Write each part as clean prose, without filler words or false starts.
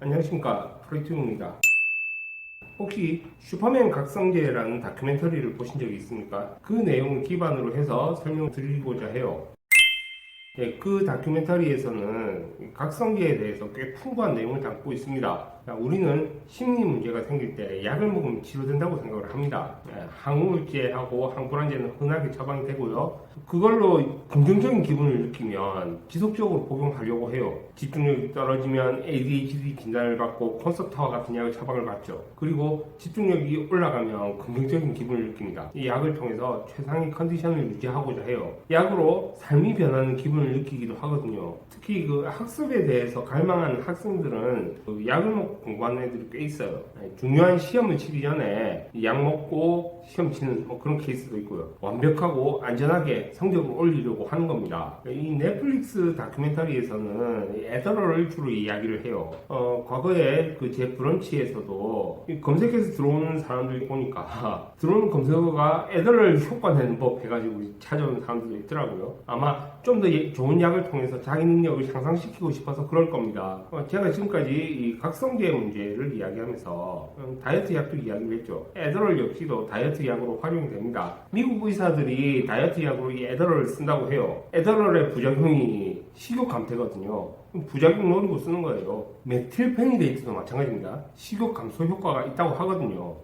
안녕하십니까, 프로이트입니다. 혹시 슈퍼맨 각성기라는 다큐멘터리를 보신 적이 있습니까? 그 내용을 기반으로 해서 설명드리고자 해요. 그 다큐멘터리에서는 각성기에 대해서 꽤 풍부한 내용을 담고 있습니다. 우리는 심리 문제가 생길 때 약을 먹으면 치료된다고 생각을 합니다. 항우울제하고 항불안제는 흔하게 처방이 되고요. 그걸로 긍정적인 기분을 느끼면 지속적으로 복용하려고 해요. 집중력이 떨어지면 ADHD 진단을 받고 콘서트와 같은 약을 처방을 받죠. 그리고 집중력이 올라가면 긍정적인 기분을 느낍니다. 이 약을 통해서 최상의 컨디션을 유지하고자 해요. 약으로 삶이 변하는 기분을 느끼기도 하거든요. 특히 그 학습에 대해서 갈망하는 학생들은 그 약을 먹고 공부하는 애들이 꽤 있어요. 중요한 시험을 치기 전에 약 먹고 시험 치는 그런 케이스도 있고요. 완벽하고 안전하게 성적을 올리려고 하는 겁니다. 이 넷플릭스 다큐멘터리에서는 에더러를 주로 이야기를 해요. 과거에 그 제 브런치에서도 검색해서 들어오는 사람들이 보니까 들어오는 검색어가 에더럴 효과 내는 법 해가지고 찾아오는 사람들도 있더라고요. 아마 좀 더 좋은 약을 통해서 자기 능력을 향상시키고 싶어서 그럴 겁니다. 제가 지금까지 이 각성기의 문제를 이야기하면서 다이어트 약도 이야기를 했죠. 에더럴 역시도 다이어트 약으로 활용이 됩니다. 미국 의사들이 다이어트 약으로 이 에더럴을 쓴다고 해요. 에더럴의 부작용이 식욕 감퇴거든요. 부작용 노리고 쓰는 거예요. 메틸페니데이트도 마찬가지입니다. 식욕 감소 효과가 있다고 하거든요.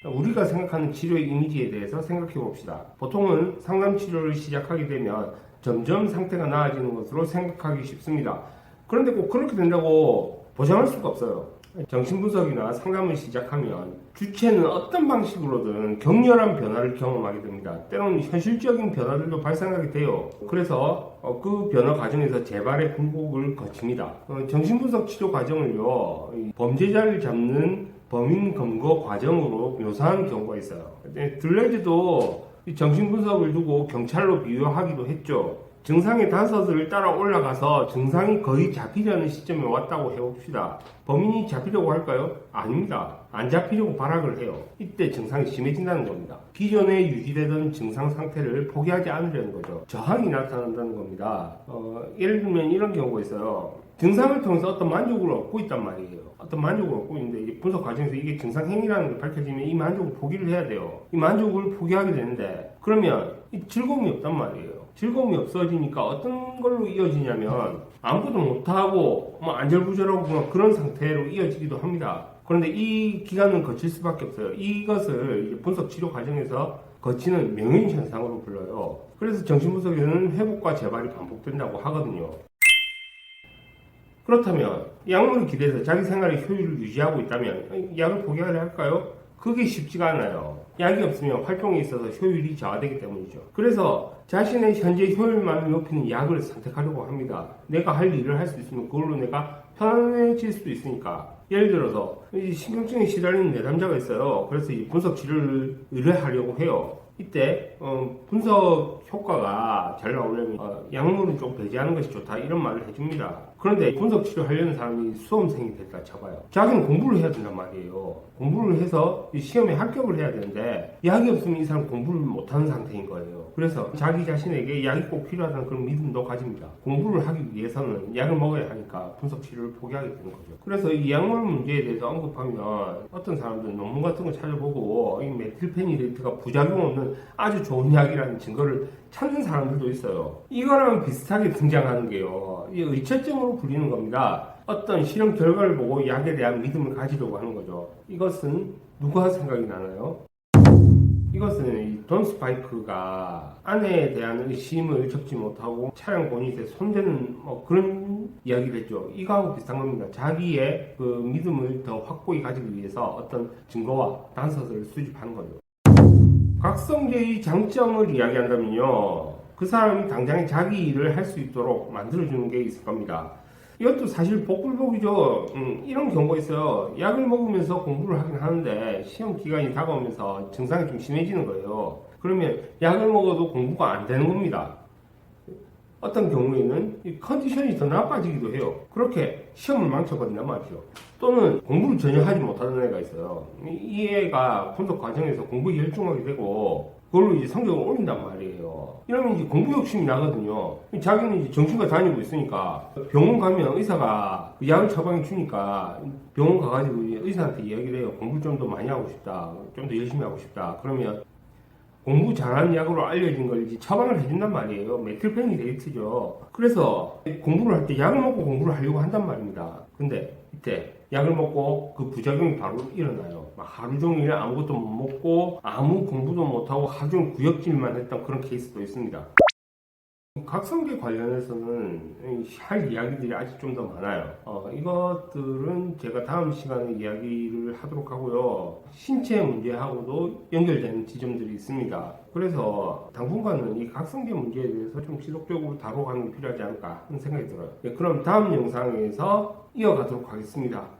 우리가 생각하는 치료의 이미지에 대해서 생각해 봅시다. 보통은 상담 치료를 시작하게 되면 점점 상태가 나아지는 것으로 생각하기 쉽습니다. 그런데 꼭 그렇게 된다고 보장할 수가 없어요. 정신분석이나 상담을 시작하면 주체는 어떤 방식으로든 격렬한 변화를 경험하게 됩니다. 때로는 현실적인 변화들도 발생하게 돼요. 그래서 그 변화 과정에서 재발의 굴곡을 거칩니다. 정신분석 치료 과정을요, 범죄자를 잡는 범인 검거 과정으로 묘사하는 경우가 있어요. 들레즈도 정신분석을 두고 경찰로 비유하기도 했죠. 증상의 단서들을 따라 올라가서 증상이 거의 잡히려는 시점에 왔다고 해봅시다. 범인이 잡히려고 할까요? 아닙니다. 안 잡히려고 발악을 해요. 이때 증상이 심해진다는 겁니다. 기존에 유지되던 증상 상태를 포기하지 않으려는 거죠. 저항이 나타난다는 겁니다. 예를 들면 이런 경우가 있어요. 증상을 통해서 어떤 만족을 얻고 있단 말이에요. 어떤 만족을 얻고 있는데 이게 분석 과정에서 이게 증상 행위라는 게 밝혀지면 이 만족을 포기를 해야 돼요. 이 만족을 포기하게 되는데 그러면 이 즐거움이 없단 말이에요. 즐거움이 없어지니까 어떤 걸로 이어지냐면 아무것도 못하고 안절부절하고 그런 상태로 이어지기도 합니다. 그런데 이 기간은 거칠 수밖에 없어요. 이것을 분석 치료 과정에서 거치는 명인 현상으로 불러요. 그래서 정신분석에서는 회복과 재발이 반복된다고 하거든요. 그렇다면 약물을 기대해서 자기 생활의 효율을 유지하고 있다면 약을 포기하려 할까요? 그게 쉽지가 않아요. 약이 없으면 활동에 있어서 효율이 저하되기 때문이죠. 그래서 자신의 현재 효율만을 높이는 약을 선택하려고 합니다. 내가 할 일을 할 수 있으면 그걸로 내가 편안해질 수도 있으니까. 예를 들어서 신경증에 시달리는 내담자가 있어요. 그래서 이 분석 치료를 의뢰하려고 해요. 이때 분석 효과가 잘 나오려면 약물은 좀 배제하는 것이 좋다 이런 말을 해줍니다. 그런데 분석 치료하려는 사람이 수험생이 됐다 쳐봐요. 자기는 공부를 해야 된단 말이에요. 공부를 해서 시험에 합격을 해야 되는데 약이 없으면 이 사람 공부를 못하는 상태인 거예요. 그래서 자기 자신에게 약이 꼭 필요하다는 그런 믿음도 가집니다. 공부를 하기 위해서는 약을 먹어야 하니까 분석 치료를 포기하게 되는 거죠. 그래서 이 약물 문제에 대해서 언급하면 어떤 사람들은 논문 같은 거 찾아보고 이 메틸페니데이트가 부작용 없는 아주 좋은 약이라는 증거를 찾는 사람들도 있어요. 이거랑 비슷하게 등장하는 게요, 이 의처증으로 불리는 겁니다. 어떤 실험 결과를 보고 약에 대한 믿음을 가지려고 하는 거죠. 이것은 누가 생각이 나나요? 이것은 이 돈 스파이크가 아내에 대한 의심을 접지 못하고 차량 보닛에 손대는 그런 이야기를 했죠. 이거하고 비슷한 겁니다. 자기의 그 믿음을 더 확고히 가지기 위해서 어떤 증거와 단서들을 수집하는 거죠. 각성계의 장점을 이야기한다면요, 그 사람이 당장에 자기 일을 할 수 있도록 만들어주는 게 있을 겁니다. 이것도 사실 복불복이죠. 이런 경우가 있어요. 약을 먹으면서 공부를 하긴 하는데 시험 기간이 다가오면서 증상이 좀 심해지는 거예요. 그러면 약을 먹어도 공부가 안 되는 겁니다. 어떤 경우에는 이 컨디션이 더 나빠지기도 해요. 그렇게 시험을 망쳐버린단 말이죠. 또는 공부를 전혀 하지 못하는 애가 있어요. 이 애가 분석 과정에서 공부에 열중하게 되고 그걸로 이제 성적을 올린단 말이에요. 이러면 이제 공부 욕심이 나거든요. 자기는 이제 정신과 다니고 있으니까 병원 가면 의사가 그 약을 처방해 주니까 병원 가가지고 이제 의사한테 이야기를 해요. 공부 좀 더 많이 하고 싶다. 좀 더 열심히 하고 싶다. 그러면 공부 잘하는 약으로 알려진 걸 이제 처방을 해준단 말이에요. 메틸페니데이트죠. 그래서 공부를 할 때 약을 먹고 공부를 하려고 한단 말입니다. 근데 이때 약을 먹고 그 부작용이 바로 일어나요. 막 하루 종일 아무것도 못 먹고 아무 공부도 못하고 하루 종일 구역질만 했던 그런 케이스도 있습니다. 각성기 관련해서는 할 이야기들이 아직 좀 더 많아요. 이것들은 제가 다음 시간에 이야기를 하도록 하고요. 신체 문제하고도 연결되는 지점들이 있습니다. 그래서 당분간은 이 각성기 문제에 대해서 좀 지속적으로 다뤄가는 게 필요하지 않을까 하는 생각이 들어요. 그럼 다음 영상에서 이어가도록 하겠습니다.